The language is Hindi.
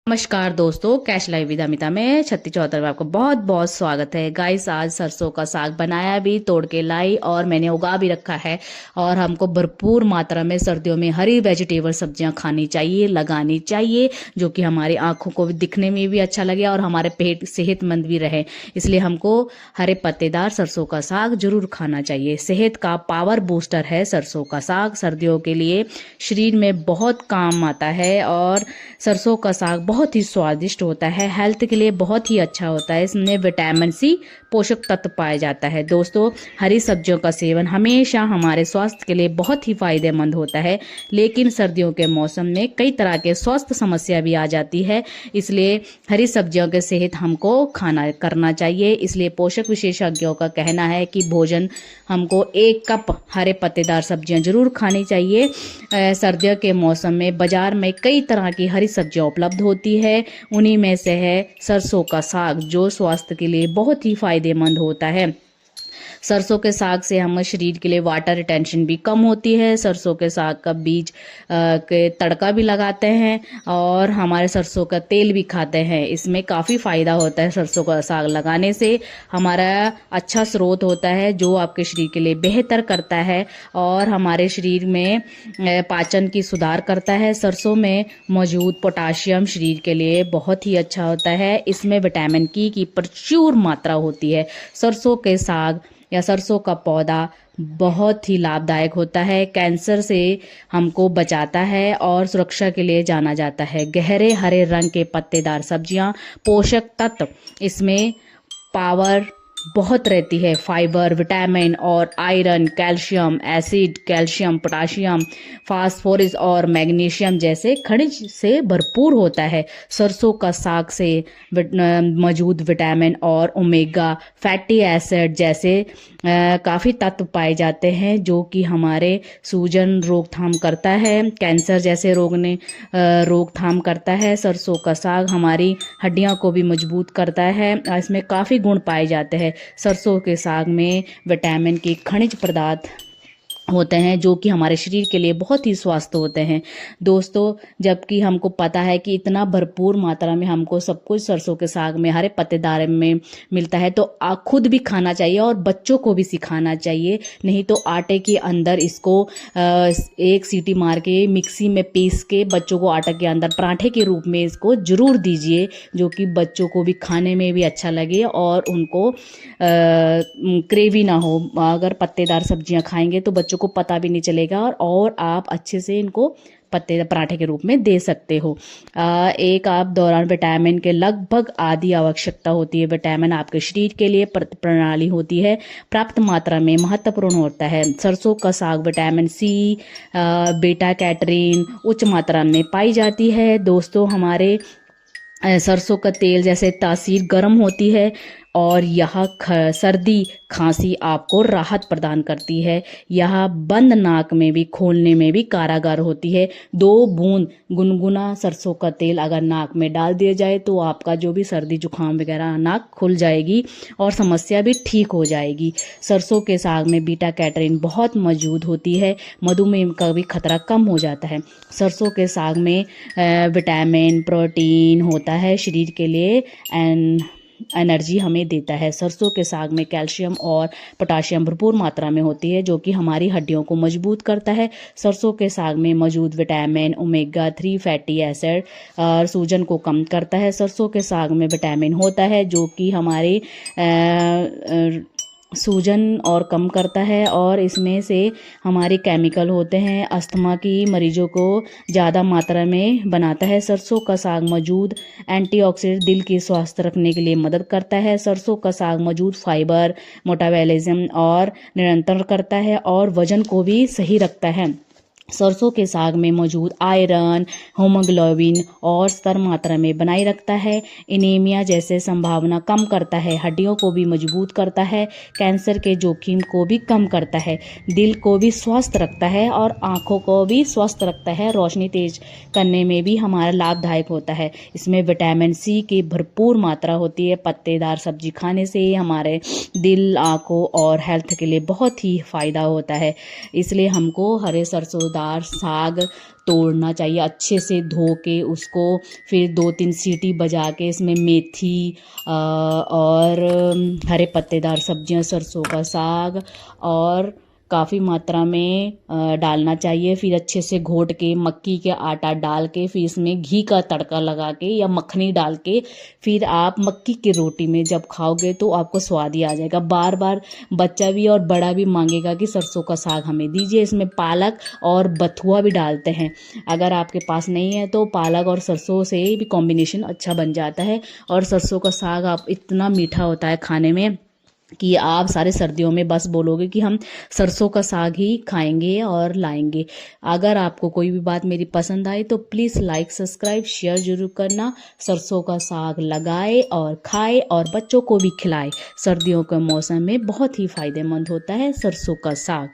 नमस्कार दोस्तों, कैश लाइव विद अमिता में 36 में आपका बहुत बहुत स्वागत है। गाइस, आज सरसों का साग बनाया भी, तोड़ के लाई और मैंने उगा भी रखा है। और हमको भरपूर मात्रा में सर्दियों में हरी वेजिटेबल सब्जियां खानी चाहिए, लगानी चाहिए, जो कि हमारी आंखों को भी दिखने में भी अच्छा लगे और हमारे पेट सेहतमंद भी रहे। इसलिए हमको हरे पत्तेदार सरसों का साग जरूर खाना चाहिए। सेहत का पावर बूस्टर है सरसों का साग। सर्दियों के लिए शरीर में बहुत काम आता है और सरसों का साग बहुत ही स्वादिष्ट होता है, हेल्थ के लिए बहुत ही अच्छा होता है। इसमें विटामिन सी पोषक तत्व पाया जाता है। दोस्तों, हरी सब्जियों का सेवन हमेशा हमारे स्वास्थ्य के लिए बहुत ही फायदेमंद होता है, लेकिन सर्दियों के मौसम में कई तरह के स्वास्थ्य समस्या भी आ जाती है। इसलिए हरी सब्जियों के सेहत हमको खाना करना चाहिए। इसलिए पोषक विशेषज्ञों का कहना है कि भोजन हमको 1 कप हरे पत्तेदार सब्जियां जरूर खानी चाहिए। सर्दियों के मौसम में बाजार में कई तरह की हरी सब्जियां उपलब्ध होती है। उन्हीं में से है सरसों का साग, जो स्वास्थ्य के लिए बहुत ही फायदेमंद होता है। सरसों के साग से हम शरीर के लिए वाटर रिटेंशन भी कम होती है। सरसों के साग का बीज के तड़का भी लगाते हैं और हमारे सरसों का तेल भी खाते हैं। इसमें काफ़ी फ़ायदा होता है। सरसों का साग लगाने से हमारा अच्छा स्रोत होता है, जो आपके शरीर के लिए बेहतर करता है और हमारे शरीर में पाचन की सुधार करता है। सरसों में मौजूद पोटाशियम शरीर के लिए बहुत ही अच्छा होता है। इसमें विटामिन की प्रचुर मात्रा होती है। सरसों के साग या सरसों का पौधा बहुत ही लाभदायक होता है। कैंसर से हमको बचाता है और सुरक्षा के लिए जाना जाता है। गहरे हरे रंग के पत्तेदार सब्जियां, पोषक तत्व इसमें पावर बहुत रहती है। फाइबर, विटामिन और iron, calcium, acid, calcium, potassium, phosphorus और मैग्नीशियम जैसे खनिज से भरपूर होता है। सरसों का साग से मौजूद विटामिन और ओमेगा फैटी एसिड जैसे काफ़ी तत्व पाए जाते हैं, जो कि हमारे सूजन रोकथाम करता है, कैंसर जैसे रोकथाम करता है। सरसों का साग हमारी हड्डियों को भी मजबूत करता है। इसमें काफ़ी गुण पाए जाते हैं। सरसों के साग में विटामिन के खनिज पदार्थ होते हैं, जो कि हमारे शरीर के लिए बहुत ही स्वस्थ होते हैं। दोस्तों, जबकि हमको पता है कि इतना भरपूर मात्रा में हमको सब कुछ सरसों के साग में, हरे पत्तेदार में मिलता है, तो खुद भी खाना चाहिए और बच्चों को भी सिखाना चाहिए। नहीं तो आटे के अंदर इसको 1 सीटी मार के मिक्सी में पीस के बच्चों को आटे के अंदर पराठे के रूप में इसको जरूर दीजिए, जो कि बच्चों को भी खाने में भी अच्छा लगे और उनको क्रेवी ना हो। अगर पत्तेदार सब्जियां खाएंगे तो बच्चों को पता भी नहीं चलेगा और आप अच्छे से इनको पत्ते पराठे के रूप में दे सकते हो। एक आप दौरान विटामिन के लगभग आधी आवश्यकता होती है। विटामिन आपके शरीर के लिए प्रणाली होती है, पर्याप्त मात्रा में महत्वपूर्ण होता है। सरसों का साग विटामिन सी, बीटा कैटरीन उच्च मात्रा में पाई जाती है। दोस्तों, हमारे सरसों का तेल जैसे तासीर गर्म होती है और यह सर्दी खांसी आपको राहत प्रदान करती है। यह बंद नाक में भी खोलने में भी कारगर होती है। 2 बूंद गुनगुना सरसों का तेल अगर नाक में डाल दिया जाए तो आपका जो भी सर्दी जुकाम वगैरह, नाक खुल जाएगी और समस्या भी ठीक हो जाएगी। सरसों के साग में बीटा कैटरीन बहुत मौजूद होती है। मधुमेह का भी खतरा कम हो जाता है। सरसों के साग में विटामिन, प्रोटीन होता है, शरीर के लिए एनर्जी हमें देता है। सरसों के साग में कैल्शियम और पोटाशियम भरपूर मात्रा में होती है, जो कि हमारी हड्डियों को मजबूत करता है। सरसों के साग में मौजूद विटामिन, ओमेगा 3 फैटी एसिड और सूजन को कम करता है। सरसों के साग में विटामिन होता है, जो कि हमारे सूजन और कम करता है और इसमें से हमारे केमिकल होते हैं, अस्थमा की मरीजों को ज़्यादा मात्रा में बनाता है। सरसों का साग मौजूद एंटीऑक्सीडेंट दिल की स्वास्थ्य रखने के लिए मदद करता है। सरसों का साग मौजूद फाइबर मेटाबॉलिज्म और नियंत्रण करता है और वजन को भी सही रखता है। सरसों के साग में मौजूद आयरन हीमोग्लोबिन और स्तर मात्रा में बनाए रखता है। एनीमिया जैसे संभावना कम करता है। हड्डियों को भी मजबूत करता है। कैंसर के जोखिम को भी कम करता है। दिल को भी स्वस्थ रखता है और आँखों को भी स्वस्थ रखता है। रोशनी तेज करने में भी हमारा लाभदायक होता है। इसमें विटामिन सी की भरपूर मात्रा होती है। पत्तेदार सब्जी खाने से हमारे दिल, आँखों और हेल्थ के लिए बहुत ही फ़ायदा होता है। इसलिए हमको हरे सरसों पत्तेदार साग तोड़ना चाहिए, अच्छे से धो के उसको फिर 2-3 सीटी बजा के इसमें मेथी और हरे पत्तेदार सब्जियां, सरसों का साग और काफ़ी मात्रा में डालना चाहिए। फिर अच्छे से घोट के मक्की के आटा डाल के फिर इसमें घी का तड़का लगा के या मक्खनी डाल के फिर आप मक्की की रोटी में जब खाओगे तो आपको स्वाद ही आ जाएगा। बार बार बच्चा भी और बड़ा भी मांगेगा कि सरसों का साग हमें दीजिए। इसमें पालक और बथुआ भी डालते हैं, अगर आपके पास नहीं है तो पालक और सरसों से भी कॉम्बिनेशन अच्छा बन जाता है। और सरसों का साग आप इतना मीठा होता है खाने में कि आप सारे सर्दियों में बस बोलोगे कि हम सरसों का साग ही खाएंगे और लाएंगे। अगर आपको कोई भी बात मेरी पसंद आई तो प्लीज़ लाइक सब्सक्राइब शेयर जरूर करना। सरसों का साग लगाए और खाए और बच्चों को भी खिलाए। सर्दियों के मौसम में बहुत ही फायदेमंद होता है सरसों का साग।